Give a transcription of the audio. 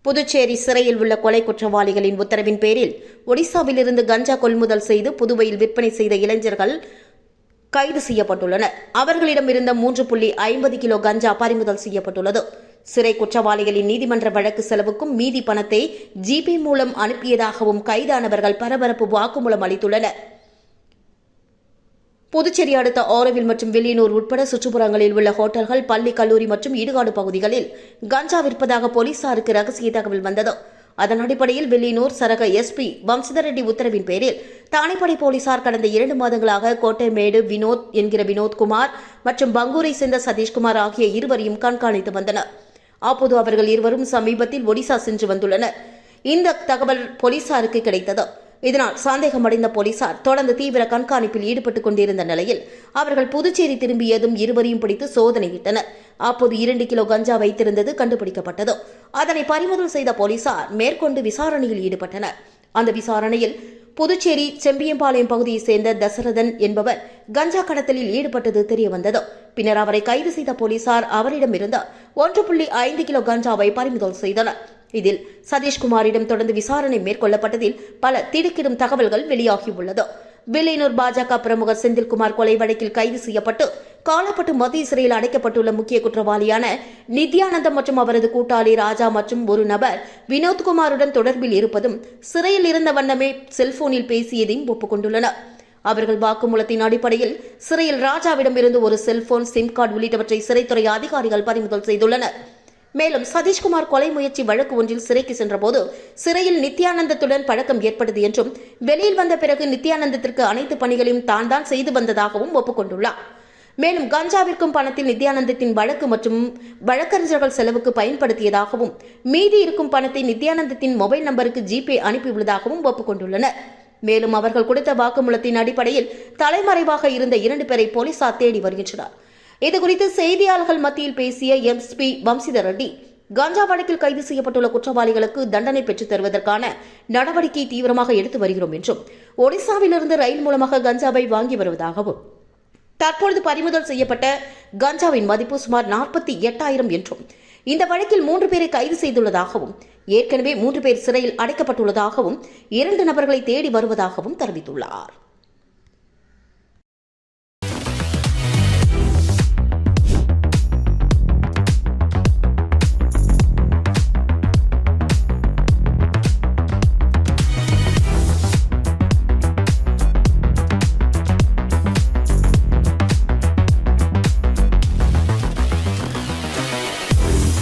புதுச்சேரி சிறையில் உள்ள கொலை குற்றவாளிகளின் உத்தரவின் பேரில் ஒடிசாவிலிருந்து கஞ்சா கொள்முதல் செய்து புதுவையில் விற்பனை செய்த இளைஞர்கள் கைது செய்யப்பட்டுள்ளனர். அவர்களிடம் இருந்த 3.50 கிலோ கஞ்சா பறிமுதல் செய்யப்பட்டுள்ளது. சிறை குற்றவாளிகளின் நீதிமன்ற வழக்கு செலவுக்கும் மீதி பணத்தை ஜிபே மூலம் அனுப்பியதாகவும் கைதானவர்கள் பரபரப்பு வாக்குமூலம் அளித்துள்ளனர். புதுச்சேரி அடுத்த ஆரோவில் மற்றும் வில்லியனூர் உட்பட சுற்றுப்புறங்களில் உள்ள ஹோட்டல்கள், பள்ளி, கல்லூரி மற்றும் இடுகாடு பகுதிகளில் கஞ்சா விற்பதாக போலீசாருக்கு ரகசிய தகவல் வந்தது. அதன் அடிப்படையில் வில்லியனூர் சரக எஸ்பி வம்சிதர் ரெட்டி உத்தரவின் பேரில் தானைப்படை போலீசார் கடந்த 2 மாதங்களாக கோட்டைமேடு வினோத் என்கிற வினோத்குமார் மற்றும் பங்கூரை சேர்ந்த சதீஷ்குமார் ஆகிய இருவரையும் கண்காணித்து வந்தனர். அப்போது அவர்கள் இருவரும் சமீபத்தில் ஒடிசா சென்று வந்துள்ளனர். இந்த தகவல் போலீசாருக்கு கிடைத்தது. இதனால் சந்தேகமடைந்த போலீசார் தொடர்ந்து தீவிர கண்காணிப்பில் ஈடுபட்டுக் கொண்டிருந்த நிலையில் அவர்கள் புதுச்சேரி திரும்பியதும் இருவரையும் பிடித்து சோதனையிட்டனர். அப்போது 2 கிலோ கஞ்சா வைத்திருந்தது கண்டுபிடிக்கப்பட்டது. அதனை பறிமுதல் செய்த போலீசார் மேற்கொண்டு விசாரணையில் ஈடுபட்டனர். அந்த விசாரணையில் புதுச்சேரி செம்பியம்பாளையம் பகுதியைச் சேர்ந்த தசரதன் என்பவர் கஞ்சா கடத்தலில் ஈடுபட்டது தெரியவந்தது. பின்னர் அவரை கைது செய்த போலீசார் அவரிடமிருந்து 1.5 கிலோ கஞ்சாவை பறிமுதல் செய்தனர். இதில் சதீஷ்குமாரிடம் தொடர்ந்து விசாரணை மேற்கொள்ளப்பட்டதில் பல திடுக்கிடும் தகவல்கள் வெளியாகியுள்ளது. வில்லியனூர் பாஜக பிரமுகர் செந்தில்குமார் கொலை வழக்கில் கைது செய்யப்பட்டு காலப்பட்டு மத்திய சிறையில் அடைக்கப்பட்டுள்ள முக்கிய குற்றவாளியான நித்யானந்தம் மற்றும் அவரது கூட்டாளி ராஜா மற்றும் ஒரு நபர் வினோத்குமாருடன் தொடர்பில் இருப்பதும் சிறையில் இருந்த வண்ணமே செல்போனில் பேசியதையும் ஒப்புக்கொண்டுள்ளனர். அவர்கள் வாக்குமூலத்தின் அடிப்படையில் சிறையில் ராஜாவிடம் இருந்து ஒரு செல்போன், சிம் கார்டு உள்ளிட்டவற்றை சிறைத்துறை அதிகாரிகள் பறிமுதல் செய்துள்ளனர். மேலும் சதீஷ்குமார் கொலை முயற்சி வழக்கு ஒன்றில் சிறைக்கு சென்றபோது சிறையில் நித்யானந்தத்துடன் பழக்கம் ஏற்பட்டது என்றும் வெளியில் வந்த பிறகு நித்யானந்தத்திற்கு அனைத்து பணிகளையும் தான் செய்து வந்ததாகவும் ஒப்புக்கொண்டுள்ளார். மேலும் கஞ்சாவிற்கும் பணத்தில் நித்யானந்தத்தின் வழக்கு மற்றும் வழக்கறிஞர்கள் செலவுக்கு பயன்படுத்தியதாகவும் மீதி இருக்கும் பணத்தை நித்யானந்தத்தின் மொபைல் நம்பருக்கு ஜிபே அனுப்பியுள்ளதாகவும் ஒப்புக்கொண்டுள்ளனர். மேலும் அவர்கள் கொடுத்த வாக்குமூலத்தின் அடிப்படையில் தலைமறைவாக இருந்த 2 பேரை போலீசார் தேடி வருகின்றனர். இதுகுறித்து செய்தியாளர்கள் மத்தியில் பேசிய எஸ்பி வம்சிதர் ரெட்டி, கஞ்சா வழக்கில் கைது செய்யப்பட்டுள்ள குற்றவாளிகளுக்கு தண்டனை பெற்றுத் தருவதற்கான நடவடிக்கை தீவிரமாக எடுத்து வருகிறோம் என்றும், ஒடிசாவிலிருந்து ரயில் மூலமாக கஞ்சாவை வாங்கி வருவதாகவும், தற்பொழுது பறிமுதல் செய்யப்பட்ட கஞ்சாவின் மதிப்பு சுமார் 48,000 என்றும், இந்த வழக்கில் 3 பேரை கைது செய்துள்ளதாகவும், ஏற்கனவே 3 பேர் சிறையில் அடைக்கப்பட்டுள்ளதாகவும், 2 நபர்களை தேடி வருவதாகவும் தெரிவித்துள்ளார்.